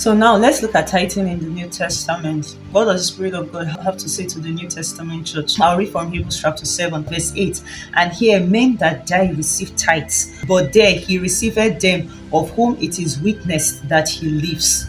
So now let's look at tithing in the New Testament. What does the Spirit of God have to say to the New Testament church? I'll read from Hebrews chapter 7, verse 8. And here men that die receive tithes, but there he receiveth them of whom it is witnessed that he lives.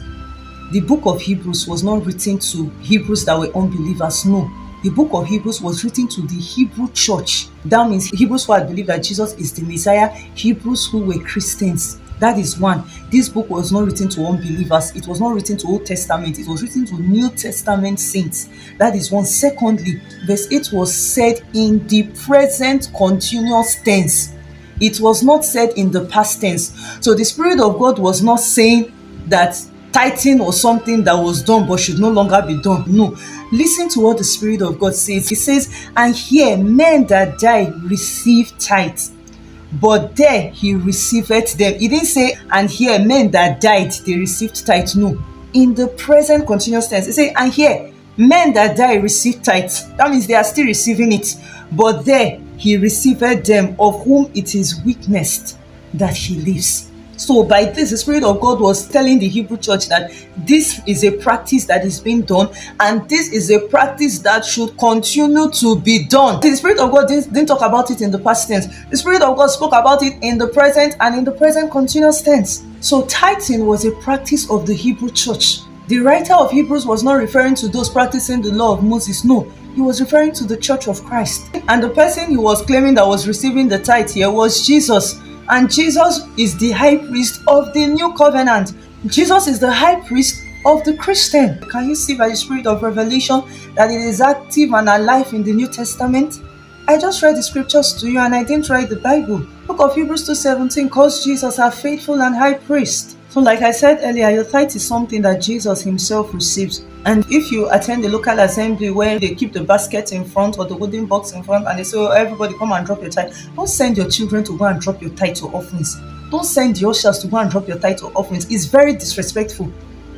The book of Hebrews was not written to Hebrews that were unbelievers, no. The book of Hebrews was written to the Hebrew church. That means Hebrews who had believed that Jesus is the Messiah, Hebrews who were Christians. That is one. This book was not written to unbelievers. It was not written to Old Testament. It was written to New Testament saints. That is one. Secondly, verse 8 was said in the present continuous tense. It was not said in the past tense. So the Spirit of God was not saying that tithing was something that was done but should no longer be done. No. Listen to what the Spirit of God says. He says, and here men that die receive tithes, but there he receiveth them. He didn't say, and here men that died, they received tithe. No. In the present continuous tense, he said, and here men that die receive tithe. That means they are still receiving it. But there he receiveth them of whom it is witnessed that he lives. So by this, the Spirit of God was telling the Hebrew church that this is a practice that is being done, and this is a practice that should continue to be done. The Spirit of God didn't talk about it in the past tense. The Spirit of God spoke about it in the present and in the present continuous tense. So tithing was a practice of the Hebrew church. The writer of Hebrews was not referring to those practicing the law of Moses. No, he was referring to the church of Christ. And the person he was claiming that was receiving the tithe here was Jesus. And Jesus is the high priest of the new covenant. Jesus is the high priest of the Christian. Can you see by the Spirit of revelation that it is active and alive in the New Testament? I just read the scriptures to you and I didn't write the Bible. Book of Hebrews 2:17 calls Jesus our faithful and high priest. So like I said earlier, your tithe is something that Jesus himself receives. And if you attend the local assembly where they keep the basket in front or the wooden box in front and they say, oh, everybody come and drop your tithe, don't send your children to go and drop your tithe or offerings. Don't send the ushers to go and drop your tithe or offerings. It's very disrespectful.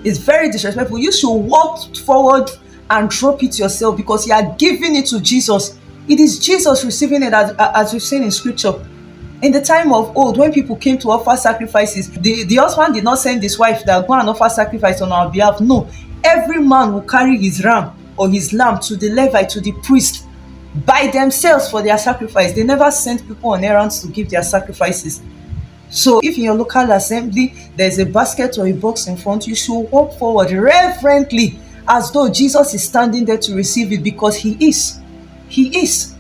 It's very disrespectful. You should walk forward and drop it yourself because you are giving it to Jesus. It is Jesus receiving it, as we've seen in scripture. In the time of old, when people came to offer sacrifices, the husband did not send his wife that go and offer sacrifice on our behalf. No, every man will carry his ram or his lamb to the Levite, to the priest, by themselves for their sacrifice. They never sent people on errands to give their sacrifices. So if in your local assembly there's a basket or a box in front, you should walk forward reverently as though Jesus is standing there to receive it, because he is. He is.